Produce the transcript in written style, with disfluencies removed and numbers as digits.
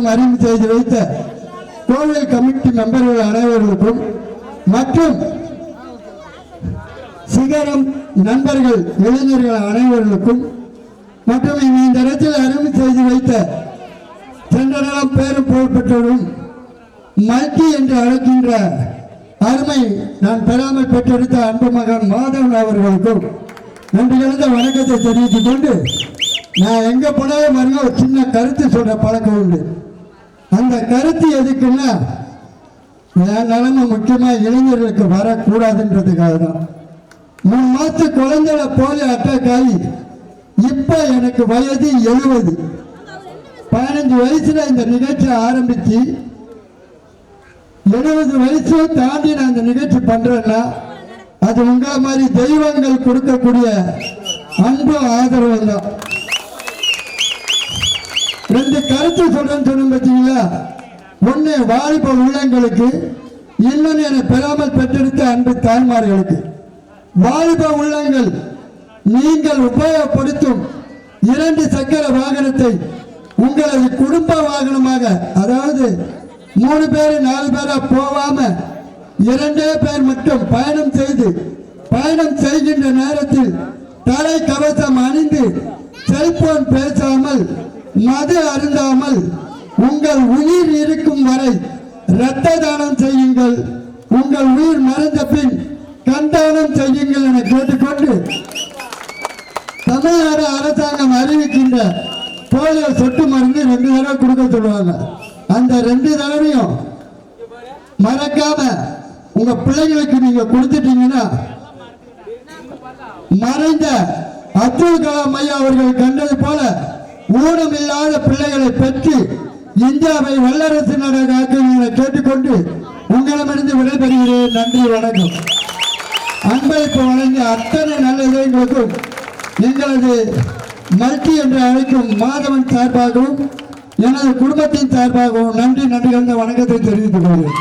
அரசாங்கம் அறிமுகம் செய்து வைத்த கோவில் கமிட்டி மெம்பர்கள் அனைவர்களுக்கும் மற்றும் சிகரம் நண்பர்கள் இளைஞர்கள் அனைவர்களுக்கும் மற்றும் இந்த இடத்தில் அறிமுகம் செய்து வைத்த சென்றடம் பேரும் புகழ்பெற்றோரும் மல்கி என்று அழைக்கின்ற அருமை நான் பெறாமல் பெற்றெடுத்த அன்பு மகன் மாதவன் அவர்களுக்கும் நன்றி கலந்த வணக்கத்தை தெரிவித்துக் கொண்டு நான் எங்க போனாலும் பாருங்க ஒரு சின்ன கருத்து சொல்ற பழக்கம் உண்டு. அந்த கருத்து எதுக்குன்னா என் நிலைமை முக்கியமா இளைஞர்களுக்கு வரக்கூடாதுன்றதுக்காக தான். 3 மாசத்து குழந்தைகளை போல அட்டாக் ஆகி இப்ப எனக்கு வயது 70. 15 வயசுல இந்த நிகழ்ச்சி ஆரம்பிச்சு 70 வயசு தாண்டி நான் இந்த நிகழ்ச்சி பண்றேன்னா அது உங்க மாதிரி தெய்வங்கள் கொடுக்கக்கூடிய அன்பு ஆதரவு தான். 2 கருத்து சொல்றேன்னு சொன்ன பார்த்தீங்களா. ஒன்னு வாலிப உள்ளங்களுக்கு, இன்னொன்னு என பெறாமல் பெற்றெடுத்த அன்பு தாய்மார்களுக்கு. வாலிப உள்ளங்கள் நீங்கள் உபயோகப்படுத்தும் 2 சக்கர வாகனத்தை உங்களது குடும்ப வாகனமாக, அதாவது 3 பேர் 4 பேரா போவாம 2 பேர் மட்டும் பயணம் செய்கின்ற நேரத்தில் தலை கவசம் அணிந்து செல்போன் பேசாமல் மது அருந்தாமல் உங்கள் உயிர் இருக்கும் வரை இரத்த தானம் செய்யுங்கள். உங்கள் உயிர் மறைந்த பின் கண்தானம் செய்யுங்கள் என கேட்டுக்கொண்டு தமிழ்நாடு அரசாங்கம் அறிவிக்கின்ற போலியோ சொட்டு மருந்து 2 தடவை கொடுக்க சொல்லுவாங்க. அந்த 2 தடவையும் மறக்காம உங்க பிள்ளைங்களுக்கு நீங்க கொடுத்துட்டீங்கன்னா மறைந்த அப்துல் கலாம் ஐயா அவர்கள் கண்டது போல ஊனமில்லாத பிள்ளைகளை பெற்று இந்தியாவை வல்லரசு நாடாக கேட்டுக்கொண்டு உங்களிடமிருந்து விடைபெறுகிறேன். நன்றி, வணக்கம். அன்பளிப்பு வழங்கிய அத்தனை நல்ல இதயங்களுக்கும் எங்களது மல்கி என்று அழைக்கும் மாதவன் சார்பாகவும் எனது குடும்பத்தின் சார்பாகவும் நன்றி கலந்த வணக்கத்தை தெரிவித்துக் கொள்கிறேன்.